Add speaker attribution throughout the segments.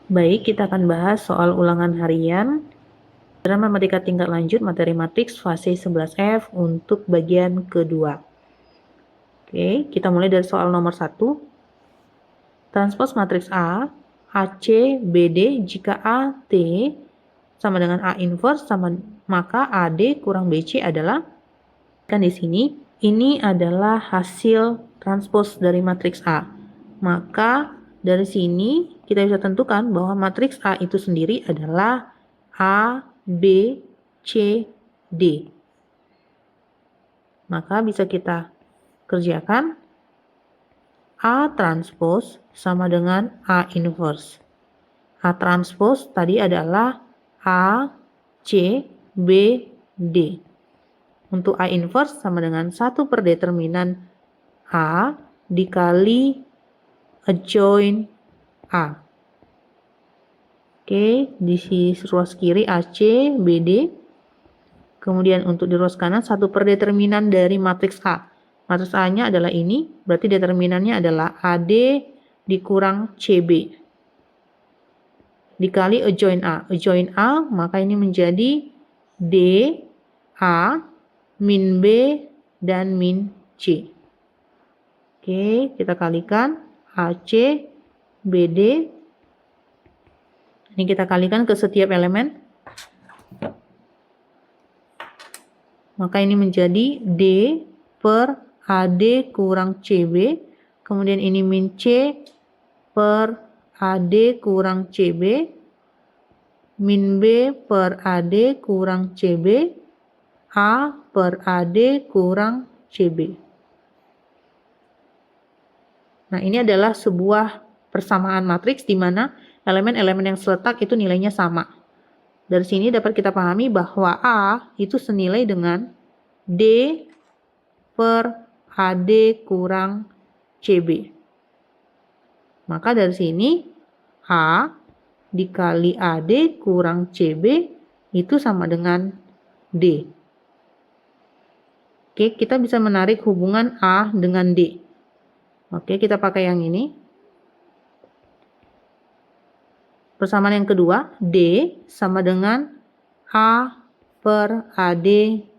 Speaker 1: Baik, kita akan bahas soal ulangan harian dalam matematika tingkat lanjut materi matriks fase 11F untuk bagian kedua. Oke, kita mulai dari soal nomor 1. Transpos matriks A, AC, BD jika AT sama dengan A inverse maka AD kurang BC adalah, kan di sini ini adalah hasil transpos dari matriks A. Maka dari sini kita bisa tentukan bahwa matriks A itu sendiri adalah A, B, C, D. Maka bisa kita kerjakan A transpose sama dengan A inverse. A transpose tadi adalah A, C, B, D. Untuk A inverse sama dengan 1 per determinan A dikali adjoint A. Oke, di sisi ruas kiri AC, BD. Kemudian untuk di ruas kanan 1 per determinan dari matriks A. Matriks A-nya adalah ini, berarti determinannya adalah AD dikurang CB. Dikali adjoint A. Adjoint A, maka ini menjadi D, A, min B, dan min C. Oke, kita kalikan AC, BD. Ini kita kalikan ke setiap elemen. Maka ini menjadi D per AD kurang CB. Kemudian ini min C per AD kurang CB. Min B per AD kurang CB. A per AD kurang CB. Nah, ini adalah sebuah persamaan matriks di mana elemen-elemen yang seletak itu nilainya sama. Dari sini dapat kita pahami bahwa A itu senilai dengan D per AD kurang CB. Maka dari sini A dikali AD kurang CB itu sama dengan D. Oke, kita bisa menarik hubungan A dengan D. Oke, kita pakai yang ini. Persamaan yang kedua, D sama dengan A per AD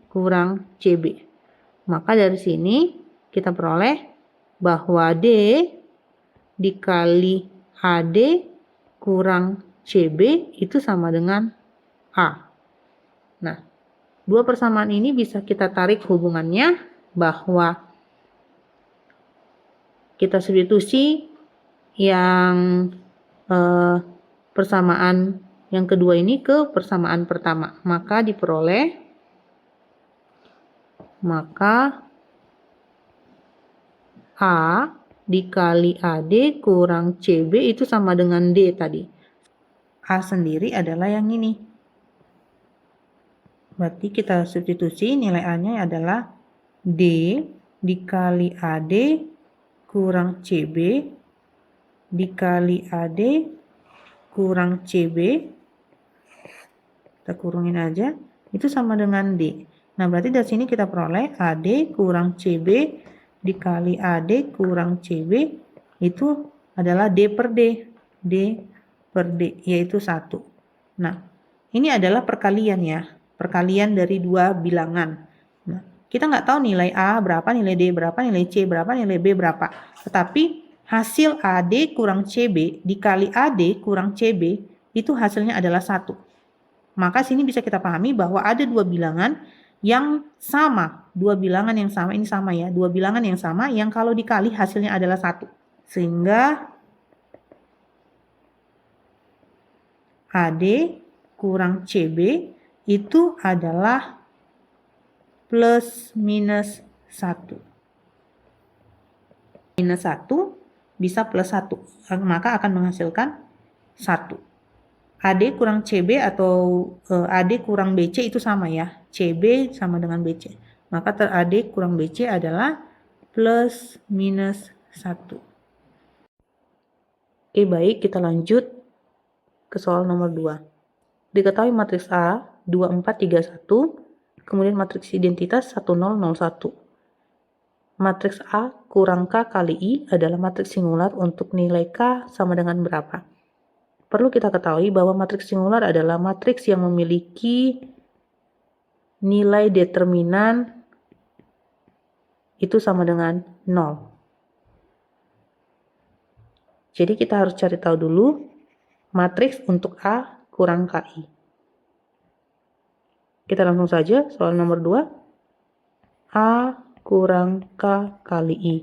Speaker 1: kurang CB. Maka dari sini kita peroleh bahwa D dikali AD kurang CB itu sama dengan A. Nah, dua persamaan ini bisa kita tarik hubungannya bahwa kita substitusi yang persamaan yang kedua ini ke persamaan pertama. Maka diperoleh A dikali AD kurang CB itu sama dengan D tadi. A sendiri adalah yang ini. Berarti kita substitusi nilai A-nya adalah D dikali AD kurang CB dikali AD kurang CB. Kita kurungin aja. Itu sama dengan D. Nah, berarti dari sini kita peroleh AD kurang CB dikali AD kurang CB itu adalah D per D. D per D, yaitu 1. Nah, ini adalah perkalian ya. Perkalian dari dua bilangan. Nah, kita nggak tahu nilai A berapa, nilai D berapa, nilai C berapa, nilai B berapa. Tetapi hasil AD kurang CB dikali AD kurang CB itu hasilnya adalah 1. Maka sini bisa kita pahami bahwa ada dua bilangan yang sama. Dua bilangan yang sama, ini sama ya. Dua bilangan yang sama yang kalau dikali hasilnya adalah 1. Sehingga AD kurang CB itu adalah plus minus 1. Minus 1 bisa plus 1. Maka akan menghasilkan 1. AD kurang CB atau AD kurang BC itu sama ya. CB sama dengan BC. Maka AD kurang BC adalah plus minus 1. Oke, baik, kita lanjut ke soal nomor 2. Diketahui matriks A 2431, kemudian matriks identitas 1001. Matriks A kurang K kali I adalah matriks singular untuk nilai K sama dengan berapa? perlu kita ketahui bahwa matriks singular adalah matriks yang memiliki nilai determinan itu sama dengan 0. Jadi kita harus cari tahu dulu matriks untuk A kurang KI. Kita langsung saja soal nomor 2. A kurang K kali I.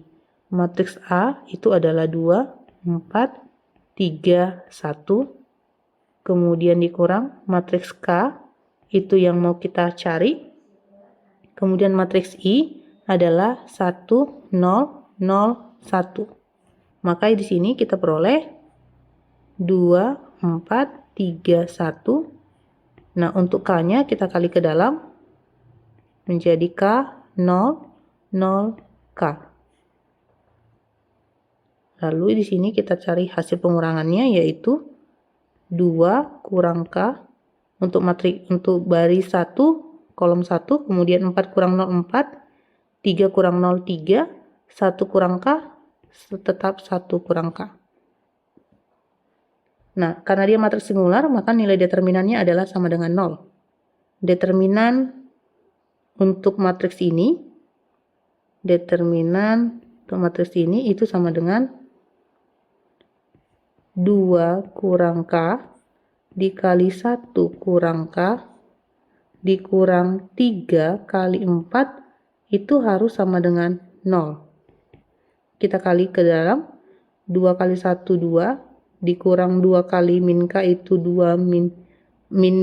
Speaker 1: Matriks A itu adalah 2, 4, 3, 1. Kemudian dikurang matriks K itu yang mau kita cari. Kemudian matriks I adalah 1, 0, 0, 1. Maka di sini kita peroleh 2, 4, 3, 1. Nah, untuk K-nya kita kali ke dalam menjadi K, 0, 0, K. Lalu di sini kita cari hasil pengurangannya yaitu 2 kurang K untuk baris 1, kolom 1, kemudian 4 kurang 0, 4, 3 kurang 0, 3, 1 kurang K, tetap 1 kurang K. Nah, karena dia matriks singular, maka nilai determinannya adalah sama dengan 0. Determinan untuk matriks ini, itu sama dengan 2 kurang K dikali 1 kurang K dikurang 3 kali 4 itu harus sama dengan 0. Kita kali ke dalam, 2 kali 1, 2, dikurang 2 kali min K itu 2 min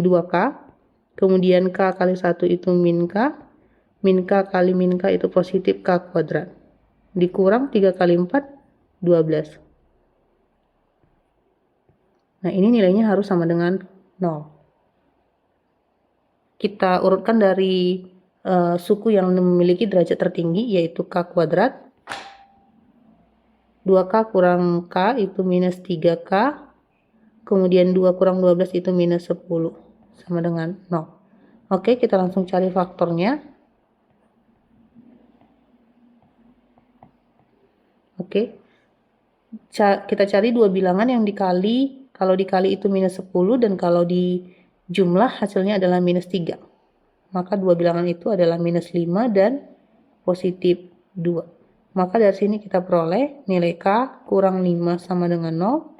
Speaker 1: 2K, kemudian K kali 1 itu min K kali min K itu positif K kuadrat, dikurang 3 kali 4, 12. Nah, ini nilainya harus sama dengan 0. Kita urutkan dari suku yang memiliki derajat tertinggi yaitu K kuadrat. 2K kurang K itu minus 3K. Kemudian 2 kurang 12 itu minus 10. Sama dengan 0. Oke, kita langsung cari faktornya. Oke. Kita cari dua bilangan yang dikali. Kalau dikali itu minus 10 dan kalau di jumlah hasilnya adalah minus 3. Maka dua bilangan itu adalah minus 5 dan positif 2. Maka dari sini kita peroleh nilai K kurang 5 sama dengan 0.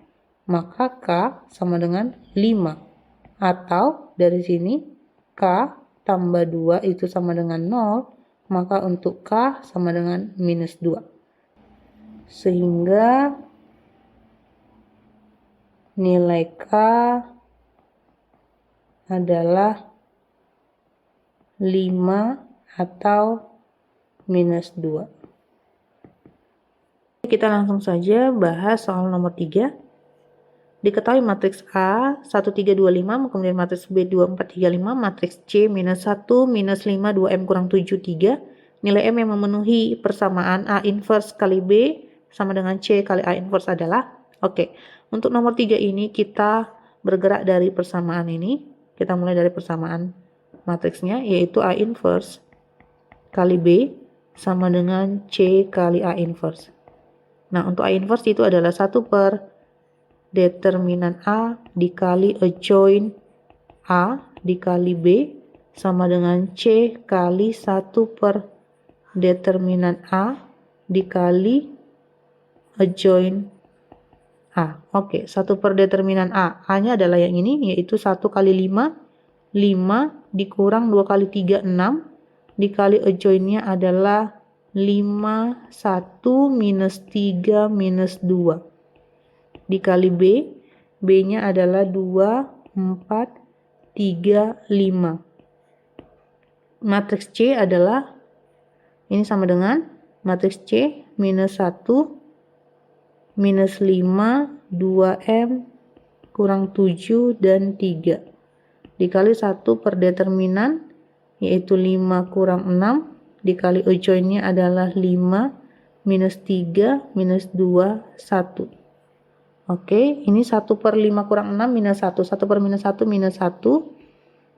Speaker 1: Maka K sama dengan 5. Atau dari sini K tambah 2 itu sama dengan 0. Maka untuk K sama dengan minus 2. Sehingga nilai K adalah 5 atau minus 2. Kita langsung saja bahas soal nomor 3. Diketahui matriks A 1, 3, 2, 5, kemudian matriks B 2, 4, 3, 5, matriks C minus 1, minus 5, 2M kurang 7, 3. Nilai M yang memenuhi persamaan A inverse kali B sama dengan C kali A inverse adalah, oke. Untuk nomor 3 ini kita bergerak dari persamaan ini. Kita mulai dari persamaan matriksnya yaitu A inverse kali B sama dengan C kali A inverse. Nah, untuk A inverse itu adalah 1 per determinan A dikali adjoint A dikali B sama dengan C kali 1 per determinan A dikali adjoint A. Oke, 1 per determinan A. A-nya adalah yang ini, yaitu 1 kali 5. 5 dikurang 2 kali 3, 6. Dikali adjoint-nya adalah 5, 1, minus 3, minus 2. Dikali B. B-nya adalah 2, 4, 3, 5. Matriks C adalah, ini sama dengan matriks C minus 1, minus 5, 2M, kurang 7, dan 3. Dikali 1 per determinan, yaitu 5 kurang 6. Dikali adjoint-nya adalah 5, minus 3, minus 2, 1. Oke, ini 1 per 5 kurang 6, minus 1. 1 per minus 1, minus 1.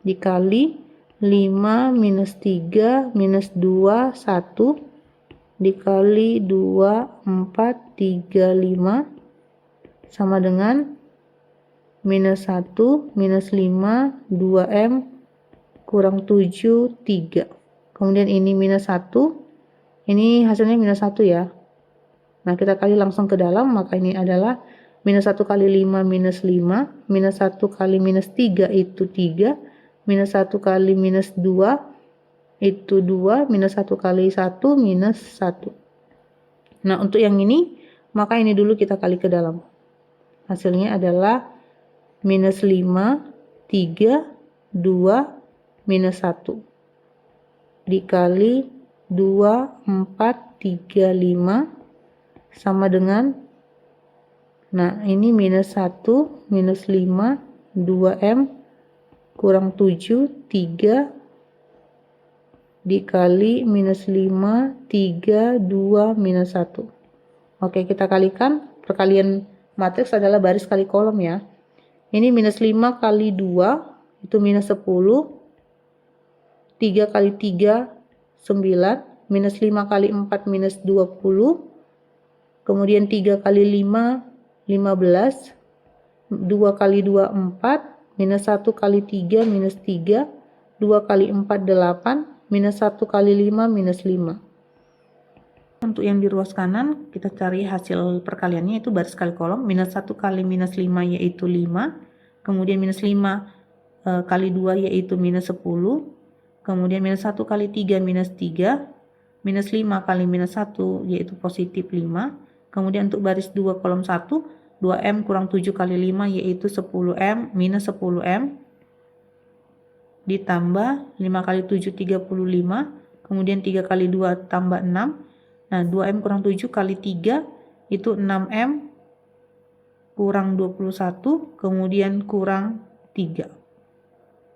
Speaker 1: Dikali 5, minus 3, minus 2, 1. Dikali 2, 4, 3, 5 sama dengan minus 1, minus 5, 2M, kurang 7, 3. Kemudian ini minus 1, ini hasilnya minus 1 ya. Nah, kita kali langsung ke dalam, maka ini adalah minus 1 kali 5 minus 5, minus 1 kali minus 3 itu 3, minus 1 kali minus 2 itu 2, minus 1 kali 1 minus 1. Nah, untuk yang ini, maka ini dulu kita kali ke dalam. Hasilnya adalah minus 5, 3, 2, minus 1. Dikali 2, 4, 3, 5 sama dengan, nah ini minus 1, minus 5, 2M, kurang 7, 3, dikali minus 5, 3, 2, minus 1. Oke, kita kalikan. Perkalian matriks adalah baris kali kolom ya. Ini minus 5 kali 2, itu minus 10. 3 kali 3, 9. Minus 5 kali 4, minus 20. Kemudian 3 kali 5, 15. 2 kali 2, 4. Minus 1 kali 3, minus 3. 2 kali 4, 8. Minus 1 kali 5, minus 5. Untuk yang di ruas kanan, kita cari hasil perkaliannya, itu baris kali kolom. Minus 1 kali minus 5 yaitu 5. Kemudian minus 5 kali 2 yaitu minus 10. Kemudian minus 1 kali 3 minus 3. Minus 5 kali minus 1 yaitu positif 5. Kemudian untuk baris 2 kolom 1, 2M kurang 7 kali 5 yaitu 10M minus 10M. Ditambah 5 kali 7, 35. Kemudian 3 kali 2 tambah 6. Nah, 2M kurang 7 kali 3 itu 6M kurang 21. Kemudian kurang 3.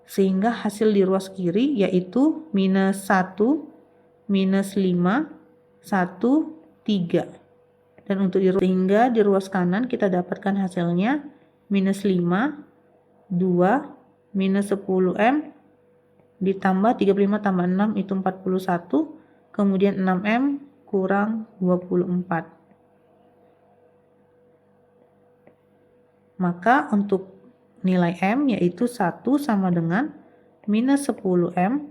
Speaker 1: Sehingga hasil di ruas kiri yaitu minus 1, minus 5, 1, 3. Dan untuk sehingga di ruas kanan kita dapatkan hasilnya minus 5, 2, minus 10M, ditambah 35 tambah 6 itu 41, kemudian 6M kurang 24. Maka untuk nilai M yaitu 1 sama dengan minus 10M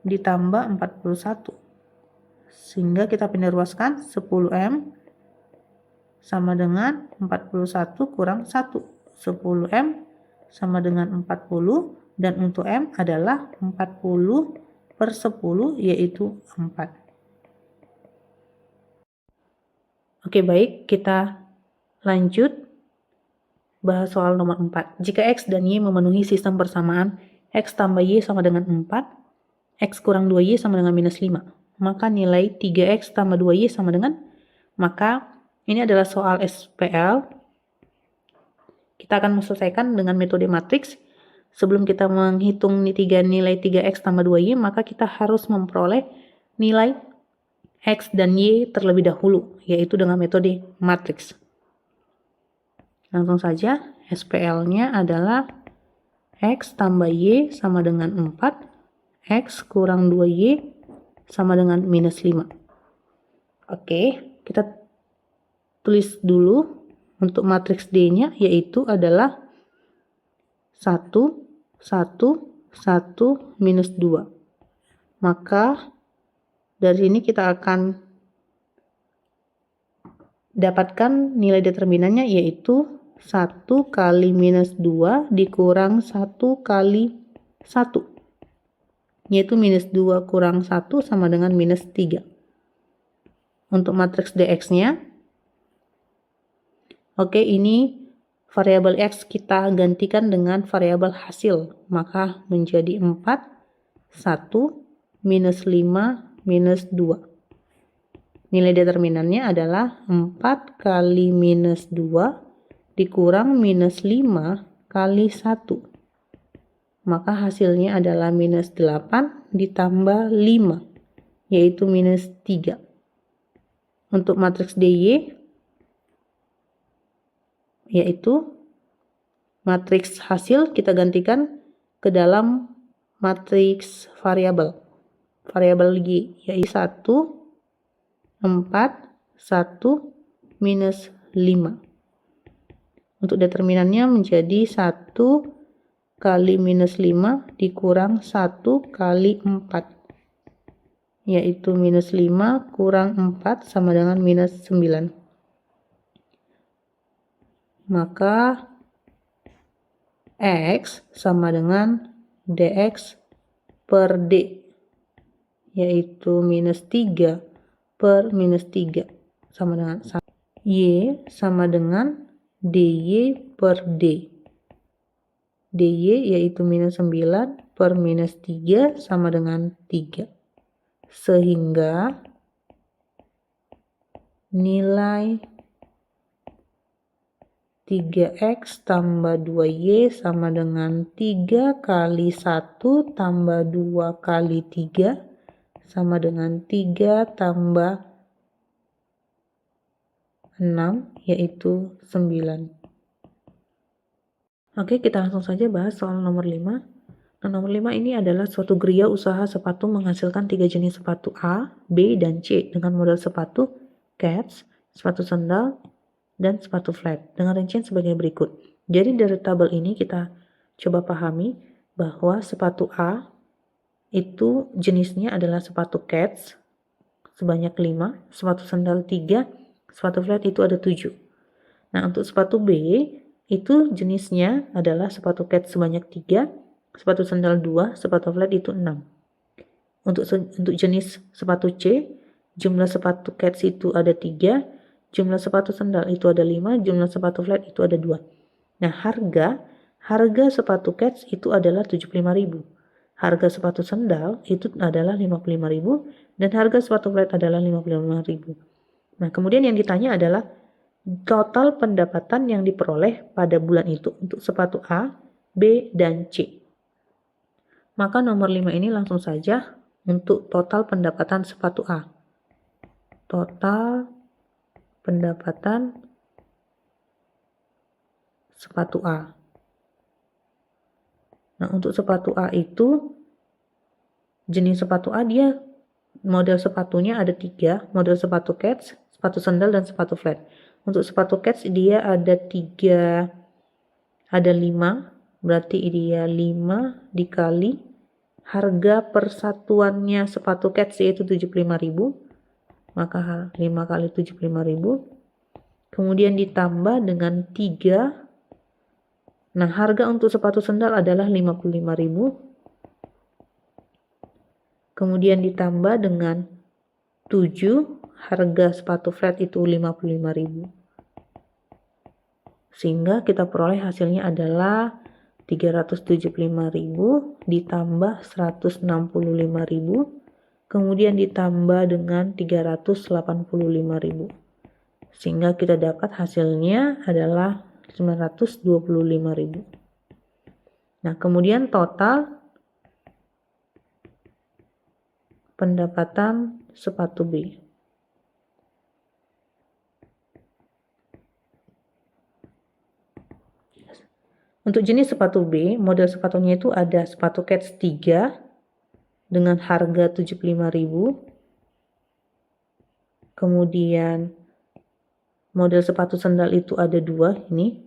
Speaker 1: ditambah 41. Sehingga kita pindah ruaskan 10M sama dengan 41 kurang 1. 10M sama dengan 40 dan untuk M adalah 40 per 10 yaitu 4. Oke, baik, kita lanjut bahas soal nomor 4. Jika X dan Y memenuhi sistem persamaan X tambah Y sama dengan 4, X kurang 2Y sama dengan minus 5, maka nilai 3X tambah 2Y sama dengan, maka ini adalah soal SPL. Kita akan menyelesaikan dengan metode matriks. Sebelum kita menghitung nilai 3X tambah 2Y, maka kita harus memperoleh nilai X dan Y terlebih dahulu, yaitu dengan metode matriks. Langsung saja, SPL-nya adalah X tambah Y sama dengan 4, X kurang 2Y sama dengan minus 5. Oke, kita tulis dulu untuk matriks D-nya, yaitu adalah 1, 1, 1, minus 2. Maka dari sini kita akan dapatkan nilai determinannya, yaitu 1 kali minus 2 dikurang 1 kali 1. Yaitu minus 2 kurang 1 sama dengan minus 3. Untuk matriks DX-nya, oke, ini variabel X kita gantikan dengan variabel hasil. Maka menjadi 4, 1, minus 5, minus 2. Nilai determinannya adalah 4 kali minus 2 dikurang minus 5 kali 1. Maka hasilnya adalah minus 8 ditambah 5, yaitu minus 3. Untuk matriks DY, yaitu matriks hasil kita gantikan ke dalam matriks variabel Y, yaitu 1, 4, 1, minus 5. Untuk determinannya menjadi 1 kali minus 5 dikurang 1 kali 4. Yaitu minus 5 kurang 4 sama dengan minus 9. Maka X sama dengan dx per d, yaitu minus 3 per minus 3 sama dengan 1. Y sama dengan dy per d. dy yaitu minus 9 per minus 3 sama dengan 3. Sehingga nilai 3x tambah 2y sama dengan 3 kali 1 tambah 2 kali 3 sama dengan 3 tambah 6, yaitu 9. Oke, kita langsung saja bahas soal nomor 5. Nah, nomor 5 ini adalah suatu geria usaha sepatu menghasilkan 3 jenis sepatu A, B, dan C dengan model sepatu cats, sepatu sandal, dan sepatu flat dengan rincian sebagai berikut. Jadi dari tabel ini kita coba pahami bahwa sepatu A itu jenisnya adalah sepatu cats sebanyak 5, sepatu sandal 3, sepatu flat itu ada 7. Nah, untuk sepatu B itu jenisnya adalah sepatu cats sebanyak 3, sepatu sandal 2, sepatu flat itu 6. Untuk jenis sepatu C, jumlah sepatu cats itu ada 3, jumlah sepatu sandal itu ada 5, jumlah sepatu flat itu ada 2. Nah, harga sepatu cats itu adalah 75.000. Harga sepatu sandal itu adalah 55.000 dan harga sepatu flat adalah 55.000. Nah, kemudian yang ditanya adalah total pendapatan yang diperoleh pada bulan itu untuk sepatu A, B, dan C. Maka nomor 5 ini langsung saja untuk total pendapatan sepatu A. Total pendapatan sepatu A. Nah, untuk sepatu A itu jenis sepatu A dia model sepatunya ada 3, model sepatu cats, sepatu sandal, dan sepatu flat. Untuk sepatu cats dia ada 5, berarti dia 5 dikali harga persatuannya sepatu cats yaitu 75.000, maka 5 kali 75.000, kemudian ditambah dengan 3. Nah, harga untuk sepatu sandal adalah 55.000, kemudian ditambah dengan 7, harga sepatu flat itu 55.000. Sehingga kita peroleh hasilnya adalah 375.000 ditambah 165.000, kemudian ditambah dengan 385.000. Sehingga kita dapat hasilnya adalah 925.000. Nah, kemudian total pendapatan sepatu B. Untuk jenis sepatu B, model sepatunya itu ada sepatu cats 3 dengan harga 75.000. Kemudian model sepatu sandal itu ada 2 ini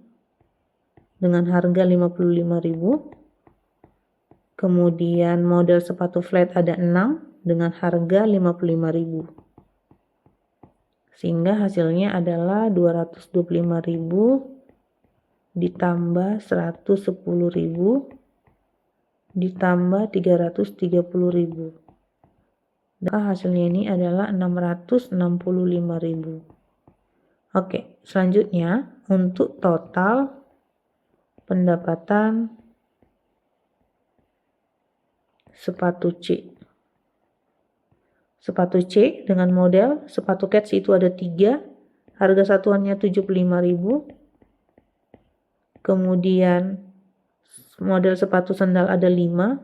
Speaker 1: dengan harga 55.000. Kemudian model sepatu flat ada 6 dengan harga 55.000. Sehingga hasilnya adalah 225.000 ditambah 110.000 ditambah 330.000. Dan hasilnya ini adalah 665.000. Oke, selanjutnya untuk total pendapatan sepatu C. Sepatu C dengan model sepatu cats itu ada 3, harga satuannya 75.000. Kemudian model sepatu sandal ada 5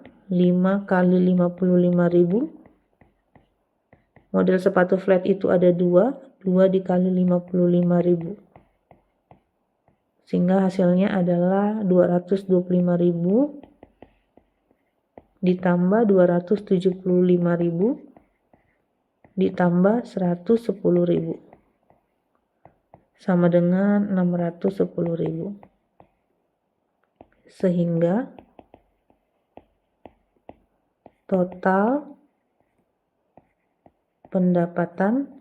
Speaker 1: kali 55.000. Model sepatu flat itu ada 2 dikali 55.000. Sehingga hasilnya adalah 225.000 ditambah 275.000 ditambah 110.000. sama dengan 610.000. Sehingga total pendapatan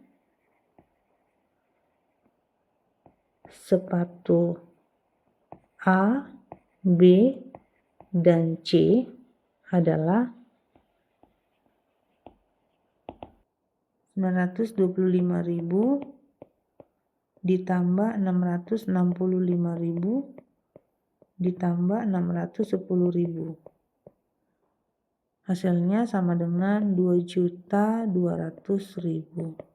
Speaker 1: sepatu A, B, dan C adalah 925.000 ditambah 665.000 ditambah 610.000. Hasilnya sama dengan 2.200.000.